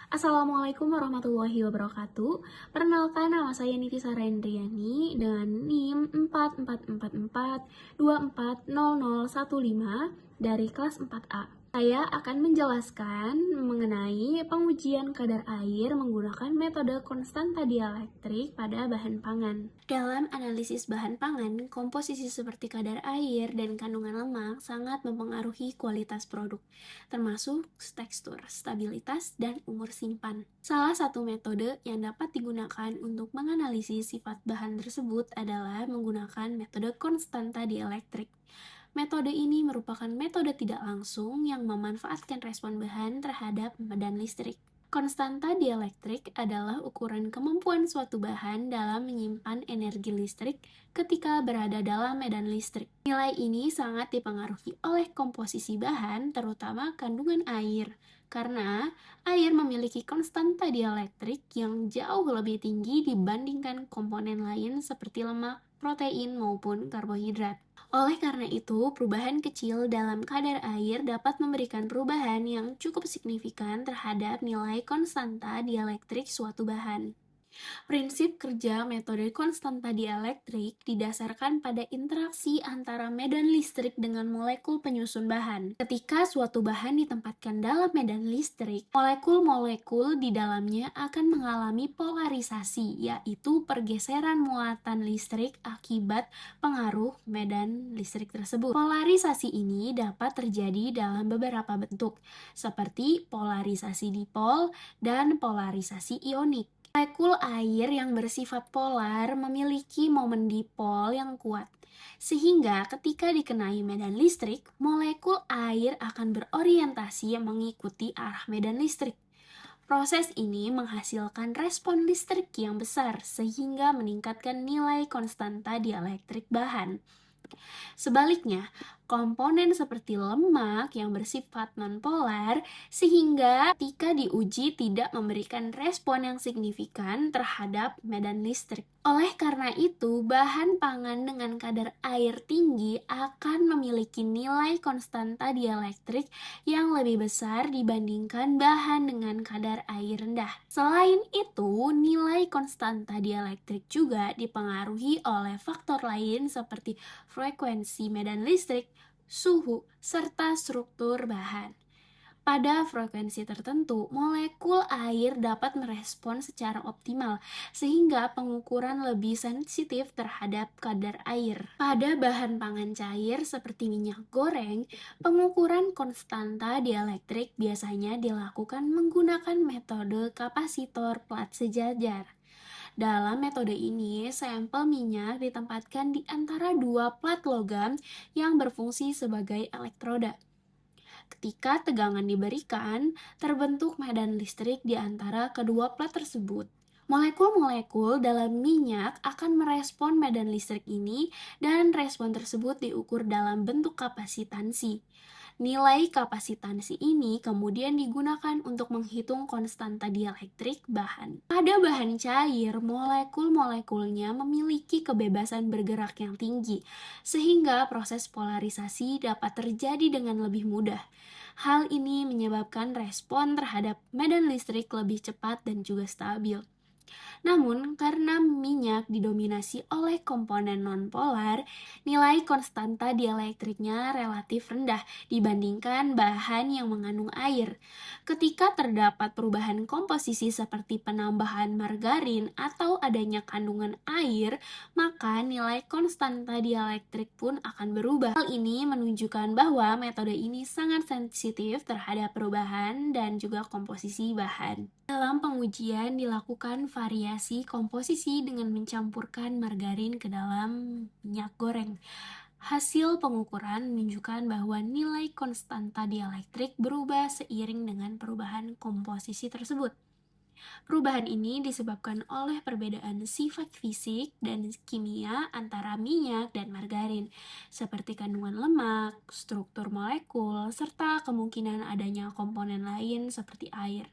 Assalamualaikum warahmatullahi wabarakatuh. Perkenalkan, nama saya Niti Sarendriani dengan NIM 4444240015 dari kelas 4A. Saya akan menjelaskan mengenai pengujian kadar air menggunakan metode konstanta dielektrik pada bahan pangan. Dalam analisis bahan pangan, komposisi seperti kadar air dan kandungan lemak sangat mempengaruhi kualitas produk, termasuk tekstur, stabilitas, dan umur simpan. Salah satu metode yang dapat digunakan untuk menganalisis sifat bahan tersebut adalah menggunakan metode konstanta dielektrik. Metode ini merupakan metode tidak langsung yang memanfaatkan respon bahan terhadap medan listrik. Konstanta dielektrik adalah ukuran kemampuan suatu bahan dalam menyimpan energi listrik ketika berada dalam medan listrik. Nilai ini sangat dipengaruhi oleh komposisi bahan, terutama kandungan air, karena air memiliki konstanta dielektrik yang jauh lebih tinggi dibandingkan komponen lain seperti lemak, protein, maupun karbohidrat. Oleh karena itu, perubahan kecil dalam kadar air dapat memberikan perubahan yang cukup signifikan terhadap nilai konstanta dielektrik suatu bahan. Prinsip kerja metode konstanta dielektrik didasarkan pada interaksi antara medan listrik dengan molekul penyusun bahan. Ketika suatu bahan ditempatkan dalam medan listrik, molekul-molekul di dalamnya akan mengalami polarisasi, yaitu pergeseran muatan listrik akibat pengaruh medan listrik tersebut. Polarisasi ini dapat terjadi dalam beberapa bentuk, seperti polarisasi dipol dan polarisasi ionik. Molekul air yang bersifat polar memiliki momen dipol yang kuat, sehingga ketika dikenai medan listrik, molekul air akan berorientasi mengikuti arah medan listrik. Proses ini menghasilkan respon listrik yang besar, sehingga meningkatkan nilai konstanta dielektrik bahan. Sebaliknya, komponen seperti lemak yang bersifat nonpolar sehingga ketika diuji tidak memberikan respon yang signifikan terhadap medan listrik. Oleh karena itu, bahan pangan dengan kadar air tinggi akan memiliki nilai konstanta dielektrik yang lebih besar dibandingkan bahan dengan kadar air rendah. Selain itu, nilai konstanta dielektrik juga dipengaruhi oleh faktor lain seperti frekuensi medan listrik, suhu, serta struktur bahan. Pada frekuensi tertentu, molekul air dapat merespon secara optimal, sehingga pengukuran lebih sensitif terhadap kadar air. Pada bahan pangan cair seperti minyak goreng, pengukuran konstanta dielektrik biasanya dilakukan menggunakan metode kapasitor plat sejajar. Dalam metode ini, sampel minyak ditempatkan di antara dua plat logam yang berfungsi sebagai elektroda. Ketika tegangan diberikan, terbentuk medan listrik di antara kedua plat tersebut. Molekul-molekul dalam minyak akan merespon medan listrik ini dan respon tersebut diukur dalam bentuk kapasitansi. Nilai kapasitansi ini kemudian digunakan untuk menghitung konstanta dielektrik bahan. Pada bahan cair, molekul-molekulnya memiliki kebebasan bergerak yang tinggi, sehingga proses polarisasi dapat terjadi dengan lebih mudah. Hal ini menyebabkan respon terhadap medan listrik lebih cepat dan juga stabil. Namun, karena minyak didominasi oleh komponen nonpolar, nilai konstanta dielektriknya relatif rendah dibandingkan bahan yang mengandung air. Ketika terdapat perubahan komposisi seperti penambahan margarin atau adanya kandungan air, maka nilai konstanta dielektrik pun akan berubah. Hal ini menunjukkan bahwa metode ini sangat sensitif terhadap perubahan dan juga komposisi bahan. Dalam pengujian dilakukan variasi komposisi dengan mencampurkan margarin ke dalam minyak goreng. Hasil pengukuran menunjukkan bahwa nilai konstanta dielektrik berubah seiring dengan perubahan komposisi tersebut. Perubahan ini disebabkan oleh perbedaan sifat fisik dan kimia antara minyak dan margarin, seperti kandungan lemak, struktur molekul, serta kemungkinan adanya komponen lain seperti air.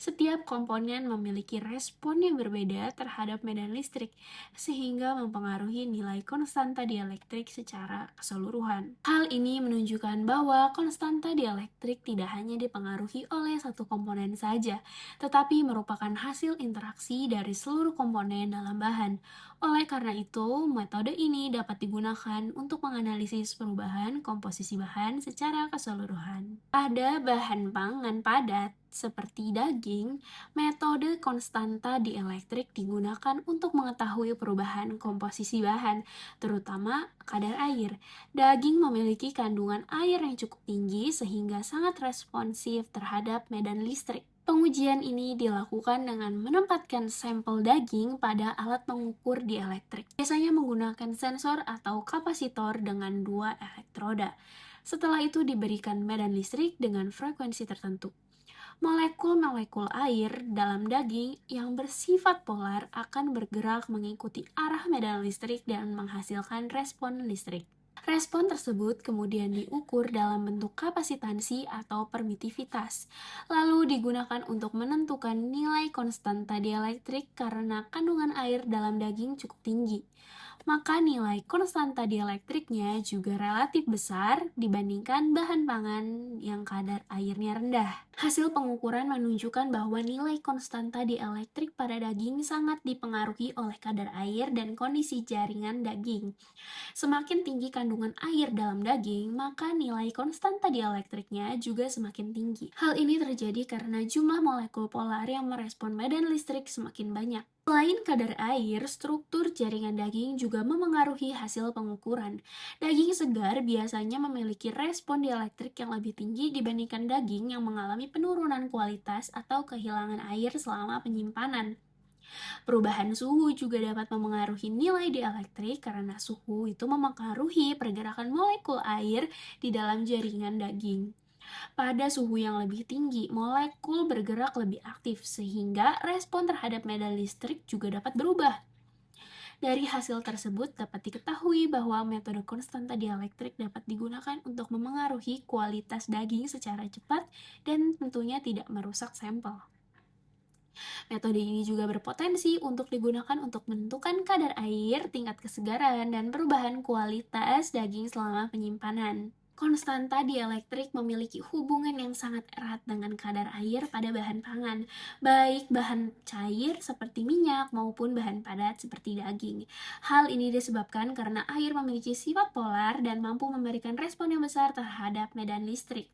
Setiap komponen memiliki respon yang berbeda terhadap medan listrik, sehingga mempengaruhi nilai konstanta dielektrik secara keseluruhan. Hal ini menunjukkan bahwa konstanta dielektrik tidak hanya dipengaruhi oleh satu komponen saja, tetapi merupakan hasil interaksi dari seluruh komponen dalam bahan. Oleh karena itu, metode ini dapat digunakan untuk menganalisis perubahan komposisi bahan secara keseluruhan. Pada bahan pangan padat, seperti daging, metode konstanta dielektrik digunakan untuk mengetahui perubahan komposisi bahan, terutama kadar air. Daging memiliki kandungan air yang cukup tinggi sehingga sangat responsif terhadap medan listrik. Pengujian ini dilakukan dengan menempatkan sampel daging pada alat pengukur dielektrik, biasanya menggunakan sensor atau kapasitor dengan 2 elektroda. Setelah itu diberikan medan listrik dengan frekuensi tertentu. Molekul-molekul air dalam daging yang bersifat polar akan bergerak mengikuti arah medan listrik dan menghasilkan respon listrik. Respon tersebut kemudian diukur dalam bentuk kapasitansi atau permitivitas, lalu digunakan untuk menentukan nilai konstanta dielektrik karena kandungan air dalam daging cukup tinggi. Maka nilai konstanta dielektriknya juga relatif besar dibandingkan bahan pangan yang kadar airnya rendah. Hasil pengukuran menunjukkan bahwa nilai konstanta dielektrik pada daging sangat dipengaruhi oleh kadar air dan kondisi jaringan daging. Semakin tinggi kandungan air dalam daging, maka nilai konstanta dielektriknya juga semakin tinggi. Hal ini terjadi karena jumlah molekul polar yang merespon medan listrik semakin banyak. Selain kadar air, struktur jaringan daging juga memengaruhi hasil pengukuran. Daging segar biasanya memiliki respon dielektrik yang lebih tinggi dibandingkan daging yang mengalami penurunan kualitas atau kehilangan air selama penyimpanan. Perubahan suhu juga dapat memengaruhi nilai dielektrik karena suhu itu memengaruhi pergerakan molekul air di dalam jaringan daging. Pada suhu yang lebih tinggi, molekul bergerak lebih aktif sehingga respon terhadap medan listrik juga dapat berubah. Dari hasil tersebut dapat diketahui bahwa metode konstanta dielektrik dapat digunakan untuk memengaruhi kualitas daging secara cepat dan tentunya tidak merusak sampel. Metode ini juga berpotensi untuk digunakan untuk menentukan kadar air, tingkat kesegaran, dan perubahan kualitas daging selama penyimpanan. Konstanta dielektrik memiliki hubungan yang sangat erat dengan kadar air pada bahan pangan, baik bahan cair seperti minyak maupun bahan padat seperti daging. Hal ini disebabkan karena air memiliki sifat polar dan mampu memberikan respon yang besar terhadap medan listrik.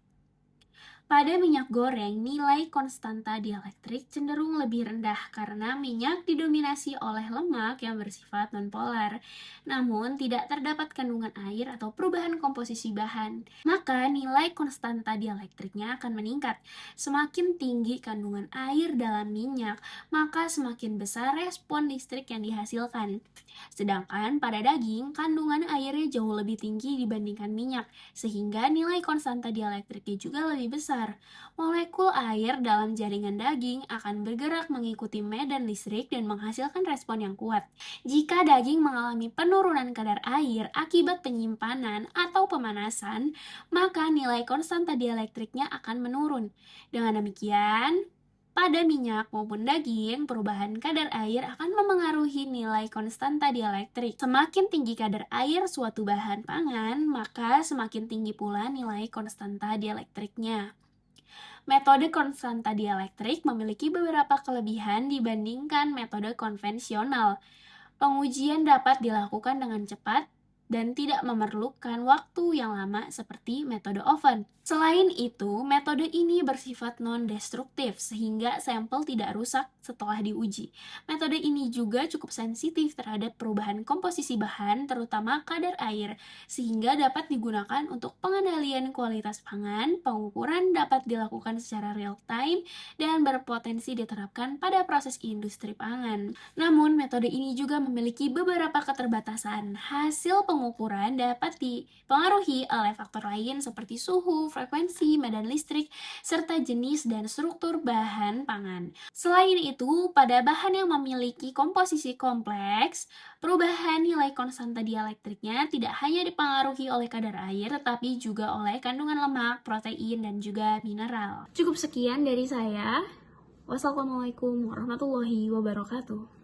Pada minyak goreng, nilai konstanta dielektrik cenderung lebih rendah karena minyak didominasi oleh lemak yang bersifat nonpolar. Namun, tidak terdapat kandungan air atau perubahan komposisi bahan. Maka, nilai konstanta dielektriknya akan meningkat. Semakin tinggi kandungan air dalam minyak, maka semakin besar respon listrik yang dihasilkan. Sedangkan pada daging, kandungan airnya jauh lebih tinggi dibandingkan minyak, sehingga nilai konstanta dielektriknya juga lebih besar. Molekul air dalam jaringan daging akan bergerak mengikuti medan listrik dan menghasilkan respon yang kuat. Jika daging mengalami penurunan kadar air akibat penyimpanan atau pemanasan, maka nilai konstanta dielektriknya akan menurun. Dengan demikian, pada minyak maupun daging, perubahan kadar air akan memengaruhi nilai konstanta dielektrik. Semakin tinggi kadar air suatu bahan pangan, maka semakin tinggi pula nilai konstanta dielektriknya. Metode konstanta dielektrik memiliki beberapa kelebihan dibandingkan metode konvensional. Pengujian dapat dilakukan dengan cepat dan tidak memerlukan waktu yang lama seperti metode oven. Selain itu, metode ini bersifat non-destruktif sehingga sampel tidak rusak setelah diuji. Metode ini juga cukup sensitif terhadap perubahan komposisi bahan, terutama kadar air, sehingga dapat digunakan untuk pengendalian kualitas pangan. Pengukuran dapat dilakukan secara real-time dan berpotensi diterapkan pada proses industri pangan. Namun, metode ini juga memiliki beberapa keterbatasan. Hasil pengukuran dapat dipengaruhi oleh faktor lain seperti suhu, frekuensi, medan listrik, serta jenis dan struktur bahan pangan. Selain itu, pada bahan yang memiliki komposisi kompleks, perubahan nilai konstanta dielektriknya tidak hanya dipengaruhi oleh kadar air, tetapi juga oleh kandungan lemak, protein, dan juga mineral. Cukup sekian dari saya. Wassalamualaikum warahmatullahi wabarakatuh.